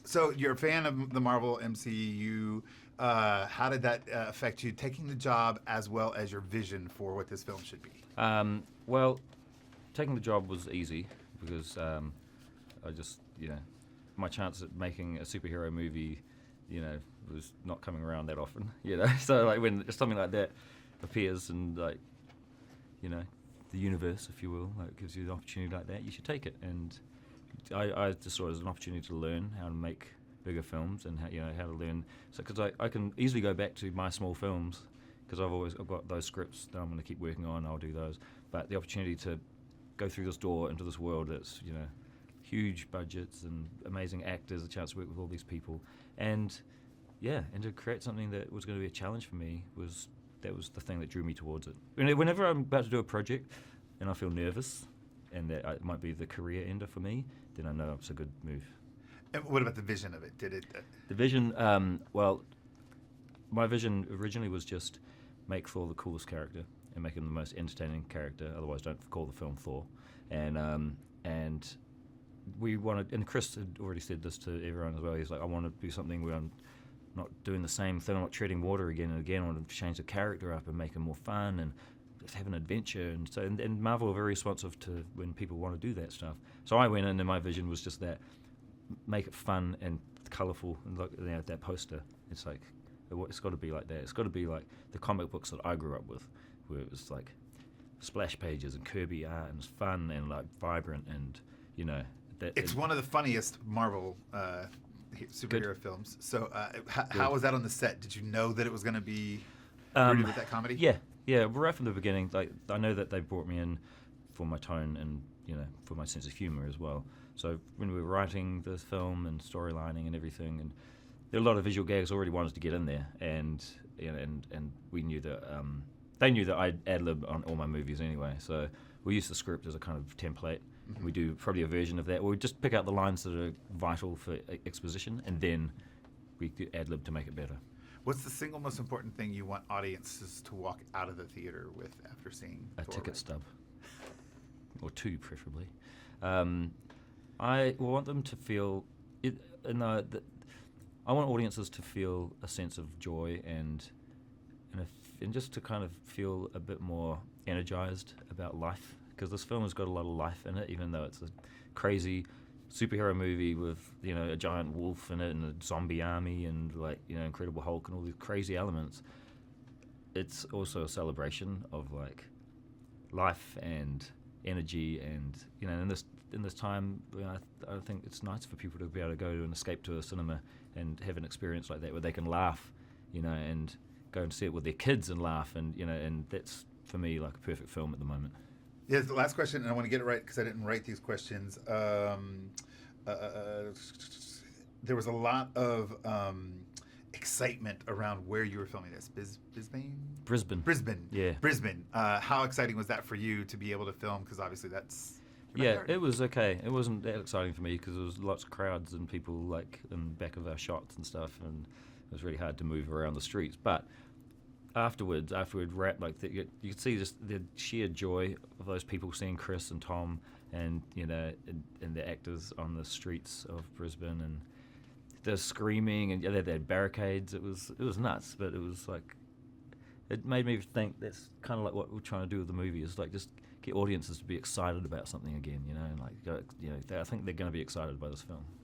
So you're a fan of the Marvel MCU. How did that affect you taking the job as well as your vision for what this film should be? Well, taking the job was easy because I just, my chance at making a superhero movie, was not coming around that often, So like when something like that appears and like, the universe, if you will, like gives you an opportunity like that, you should take it. And I just saw it as an opportunity to learn how to make bigger films and how to learn. So because I can easily go back to my small films because I've got those scripts that I'm going to keep working on. I'll do those. But the opportunity to go through this door into this world that's huge budgets and amazing actors, a chance to work with all these people, and to create something that was going to be a challenge for me was the thing that drew me towards it. Whenever I'm about to do a project and I feel nervous and that it might be the career ender for me, then I know it's a good move. And what about the vision of it? Did it? The vision, my vision originally was just make Thor the coolest character and make him the most entertaining character. Otherwise, don't call the film Thor. And we wanted, and Chris had already said this to everyone as well. He's like, I want to do something where I'm not doing the same thing. I'm not treading water again and again. I want to change the character up and make him more fun and just have an adventure. And so, and Marvel are very responsive to when people want to do that stuff. So I went in and my vision was just that, make it fun and colourful. And look, that poster, it's like, it's got to be like that. It's got to be like the comic books that I grew up with, where it was like splash pages and Kirby art and it's fun and like vibrant and it's one of the funniest Marvel superhero films. So how was that on the set? Did you know that it was going to be rooted with that comedy? Yeah. Right from the beginning, like I know that they brought me in for my tone and for my sense of humour as well. So when we were writing this film and storylining and everything, and there were a lot of visual gags already wanted to get in there, and and we knew that they knew that I'd ad-lib on all my movies anyway. So we used the script as a kind of template. Mm-hmm. We do probably a version of that. Or we just pick out the lines that are vital for exposition, and then we do ad-lib to make it better. What's the single most important thing you want audiences to walk out of the theater with after seeing a Thor ticket stub, or two preferably. I want them to feel it. I want audiences to feel a sense of joy and just to kind of feel a bit more energized about life, because this film has got a lot of life in it, even though it's a crazy superhero movie with a giant wolf in it and a zombie army and like Incredible Hulk and all these crazy elements. It's also a celebration of like life and energy, and in this time, I think it's nice for people to be able to go to and escape to a cinema and have an experience like that where they can laugh, and go and see it with their kids and laugh, and and that's for me like a perfect film at the moment. Yeah, the last question, and I want to get it right because I didn't write these questions. There was a lot of excitement around where you were filming this. Brisbane. Yeah. Brisbane. How exciting was that for you to be able to film? Because obviously that's... It was okay. It wasn't that exciting for me because there was lots of crowds and people like in the back of our shots and stuff, and it was really hard to move around the streets. But after we'd wrapped, like you could see just the sheer joy of those people seeing Chris and Tom and and the actors on the streets of Brisbane, and they're screaming and they had barricades. It was nuts, but it was like it made me think that's kind of like what we're trying to do with the movie, is like just get audiences to be excited about something again, and like I think they're going to be excited by this film.